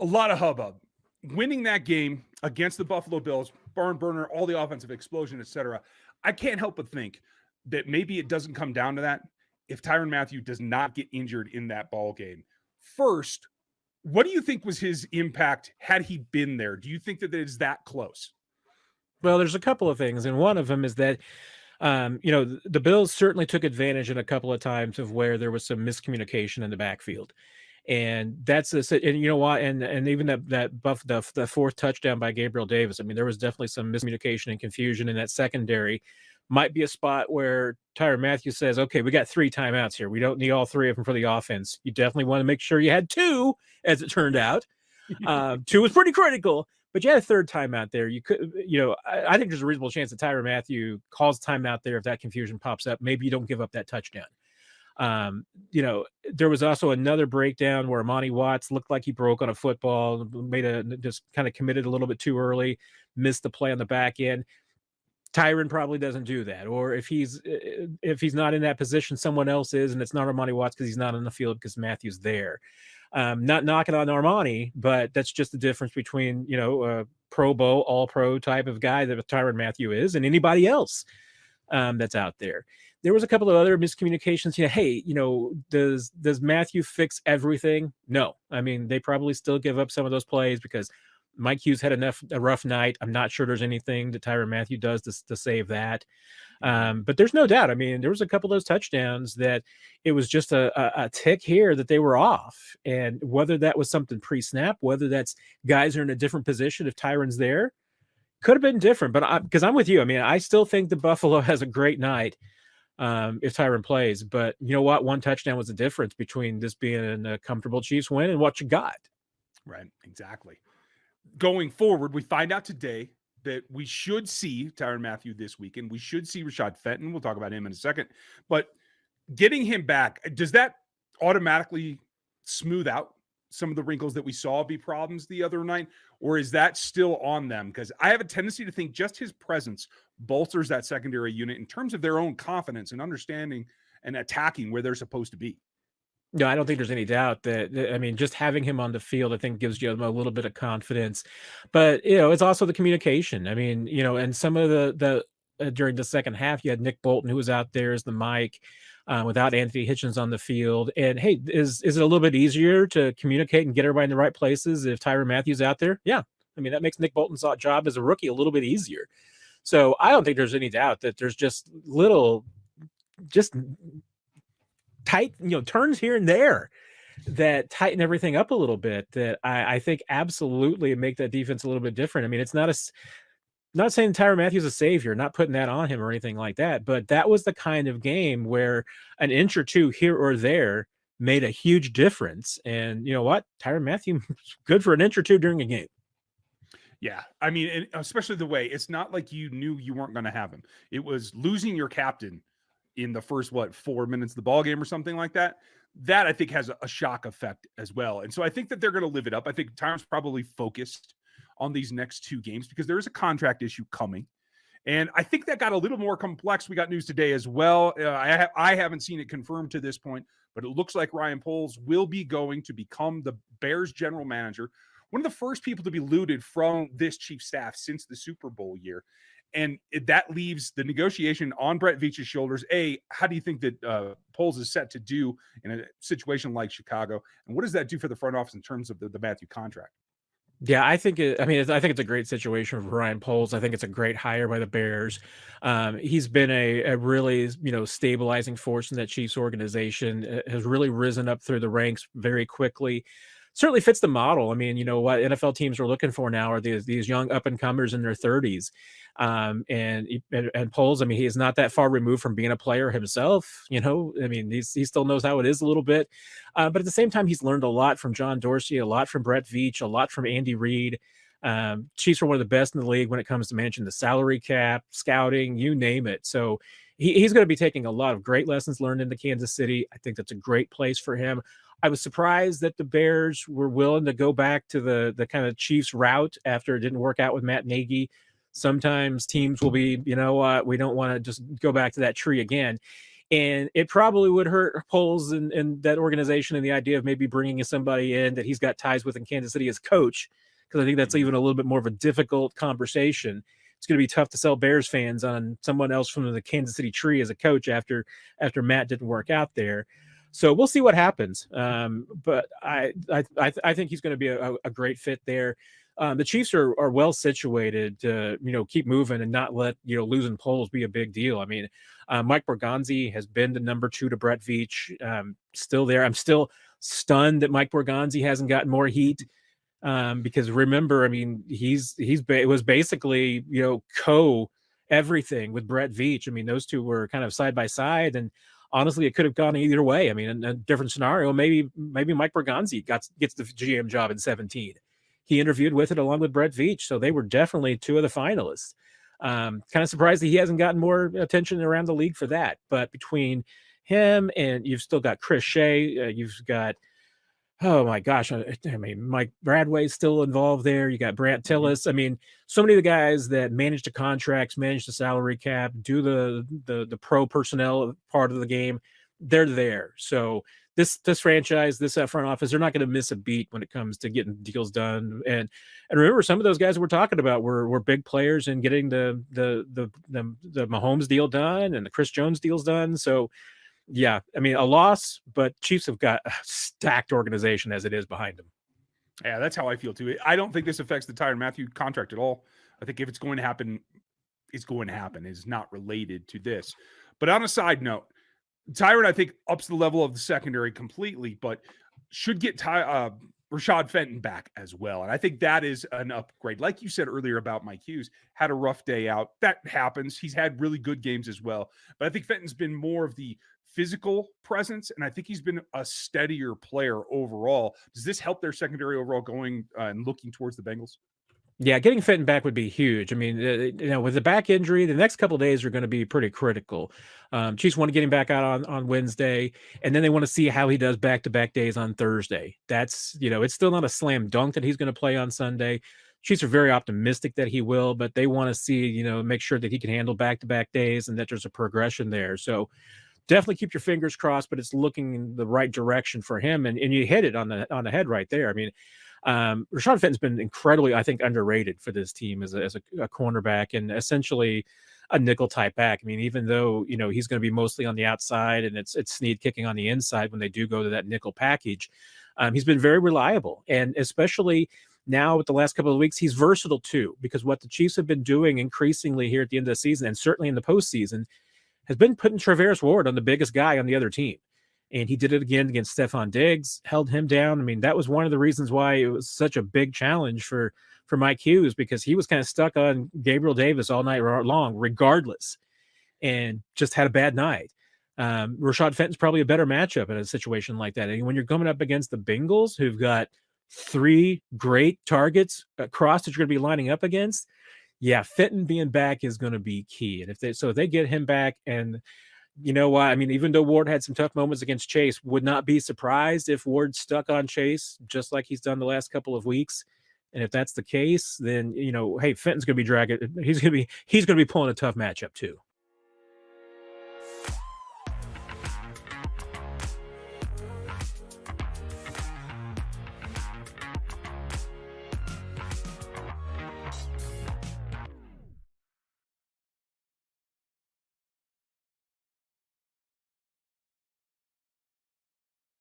A lot of hubbub. Winning that game against the Buffalo Bills, barn burner, all the offensive explosion, etc. I can't help but think that maybe it doesn't come down to that if Tyrann Mathieu does not get injured in that ball game. First, what do you think was his impact had he been there? Do you think that it is that close? Well, there's a couple of things, and one of them is that the Bills certainly took advantage in a couple of times of where there was some miscommunication in the backfield. And and you know what? And even the fourth touchdown by Gabriel Davis. I mean, there was definitely some miscommunication and confusion in that secondary. Might be a spot where Tyrann Mathieu says, okay, we got 3 timeouts here. We don't need all 3 of them for the offense. You definitely want to make sure you had 2, as it turned out. 2 was pretty critical, but you had a third timeout there. You could, I think there's a reasonable chance that Tyrann Mathieu calls timeout there if that confusion pops up. Maybe you don't give up that touchdown. There was also another breakdown where Amani Watts looked like he broke on a football, just kind of committed a little bit too early, missed the play on the back end. Tyrann probably doesn't do that. Or if he's not in that position, someone else is, and it's not Armani Watts because he's not on the field because Matthew's there. Not knocking on Armani, but that's just the difference between, a Pro Bowl, all-pro type of guy that Tyrann Mathieu is and anybody else that's out there. There was a couple of other miscommunications. Does Mathieu fix everything? No. I mean, they probably still give up some of those plays because Mike Hughes had a rough night. I'm not sure there's anything that Tyrann Mathieu does to save that. But there's no doubt. I mean, there was a couple of those touchdowns that it was just a tick here that they were off. And whether that was something pre-snap, whether that's guys are in a different position if Tyrann's there, could have been different. But because I'm with you. I mean, I still think the Buffalo has a great night if Tyrann plays. But you know what? One touchdown was the difference between this being a comfortable Chiefs win and what you got. Right, exactly. Going forward, we find out today that we should see Tyrann Mathieu this weekend. We should see Rashad Fenton. We'll talk about him in a second. But getting him back, does that automatically smooth out some of the wrinkles that we saw be problems the other night? Or is that still on them? Because I have a tendency to think just his presence bolsters that secondary unit in terms of their own confidence and understanding and attacking where they're supposed to be. No, I don't think there's any doubt I mean, just having him on the field, I think gives you a little bit of confidence. But, it's also the communication. I mean, and some of during the second half, you had Nick Bolton, who was out there as the mic without Anthony Hitchens on the field. And hey, is it a little bit easier to communicate and get everybody in the right places if Tyrann Mathieu's out there? Yeah. I mean, that makes Nick Bolton's job as a rookie a little bit easier. So I don't think there's any doubt that there's just tight, turns here and there that tighten everything up a little bit that I think absolutely make that defense a little bit different. I mean, it's not saying Tyrann Mathieu's a savior, not putting that on him or anything like that, but that was the kind of game where an inch or two here or there made a huge difference. And you know what? Tyrann Mathieu, good for an inch or two during a game. Yeah. I mean, and especially the way it's not like you knew you weren't going to have him. It was losing your captain in the first 4 minutes of the ball game or something like that. That I think has a shock effect as well. And so I think that they're going to live it up. I think Tyrann's probably focused on these next 2 games because there is a contract issue coming. And I think that got a little more complex. We got news today as well. I haven't seen it confirmed to this point, but it looks like Ryan Poles will be going to become the Bears general manager. One of the first people to be looted from this chief staff since the Super Bowl year. And that leaves the negotiation on Brett Veach's shoulders. How do you think that Poles is set to do in a situation like Chicago? And what does that do for the front office in terms of the Mathieu contract? Yeah, I think it's a great situation for Ryan Poles. I think it's a great hire by the Bears. He's been a really, stabilizing force in that Chiefs organization, has really risen up through the ranks very quickly. Certainly fits the model. I mean, what NFL teams are looking for now are these young up-and-comers in their 30s. And Poles, I mean, he is not that far removed from being a player himself. I mean, he still knows how it is a little bit. But at the same time, he's learned a lot from John Dorsey, a lot from Brett Veach, a lot from Andy Reid. Chiefs are one of the best in the league when it comes to managing the salary cap, scouting, you name it. So he's going to be taking a lot of great lessons learned into Kansas City. I think that's a great place for him. I was surprised that the Bears were willing to go back to the kind of Chiefs route after it didn't work out with Matt Nagy. Sometimes teams will be, we don't want to just go back to that tree again. And it probably would hurt Poles and that organization and the idea of maybe bringing somebody in that he's got ties with in Kansas City as coach, because I think that's even a little bit more of a difficult conversation. It's going to be tough to sell Bears fans on someone else from the Kansas City tree as a coach after Matt didn't work out there. So we'll see what happens. But I think he's going to be a great fit there. The Chiefs are well situated to, keep moving and not let, losing Poles be a big deal. I mean, Mike Borgonzi has been the number 2 to Brett Veach, still there. I'm still stunned that Mike Borgonzi hasn't gotten more heat. Because remember, I mean, it was basically, co everything with Brett Veach. I mean, those two were kind of side by side, and honestly, it could have gone either way. I mean, in a different scenario, maybe Mike Borgonzi gets the GM job in 2017. He interviewed with it along with Brett Veach, so they were definitely 2 of the finalists. Kind of surprised that he hasn't gotten more attention around the league for that. But between him and you've still got Chris Shea, you've got, oh my gosh, I mean, Mike Bradway's still involved there. You got Brant Tillis. I mean, so many of the guys that manage the contracts, manage the salary cap, do the pro personnel part of the game, they're there. So this franchise, this front office, they're not going to miss a beat when it comes to getting deals done. And remember, some of those guys that we're talking about were big players in getting the Mahomes deal done and the Chris Jones deals done. So yeah, I mean, a loss, but Chiefs have got a stacked organization as it is behind them. Yeah, that's how I feel too. I don't think this affects the Tyrann Mathieu contract at all. I think if it's going to happen, it's going to happen. It's not related to this. But on a side note, Tyrann, I think, ups the level of the secondary completely, but should get Rashad Fenton back as well. And I think that is an upgrade. Like you said earlier about Mike Hughes, had a rough day out. That happens. He's had really good games as well. But I think Fenton's been more of the physical presence, and I think he's been a steadier player overall. Does this help their secondary overall going and looking towards the Bengals? Yeah, getting Fenton back would be huge. I mean, with the back injury, the next couple of days are going to be pretty critical. Chiefs want to get him back out on Wednesday, and then they want to see how he does back-to-back days on Thursday. That's, it's still not a slam dunk that he's going to play on Sunday. Chiefs are very optimistic that he will, but they want to see, make sure that he can handle back-to-back days and that there's a progression there. So definitely keep your fingers crossed, but it's looking in the right direction for him. And you hit it on the head right there. I mean, Rashad Fenton's been incredibly, I think, underrated for this team as a cornerback and essentially a nickel type back. I mean, even though, he's going to be mostly on the outside and it's Snead kicking on the inside when they do go to that nickel package, he's been very reliable. And especially now with the last couple of weeks, he's versatile too, because what the Chiefs have been doing increasingly here at the end of the season and certainly in the postseason has been putting Traverse Ward on the biggest guy on the other team. And he did it again against Stephon Diggs, held him down. I mean, that was one of the reasons why it was such a big challenge for Mike Hughes, because he was kind of stuck on Gabriel Davis all night long, regardless, and just had a bad night. Rashad Fenton's probably a better matchup in a situation like that. And when you're coming up against the Bengals, who've got 3 great targets across that you're going to be lining up against, yeah, Fenton being back is going to be key. And if they get him back, and you know what? I mean, even though Ward had some tough moments against Chase, would not be surprised if Ward's stuck on Chase, just like he's done the last couple of weeks. And if that's the case, then, hey, Fenton's going to be dragging. He's going to be pulling a tough matchup too.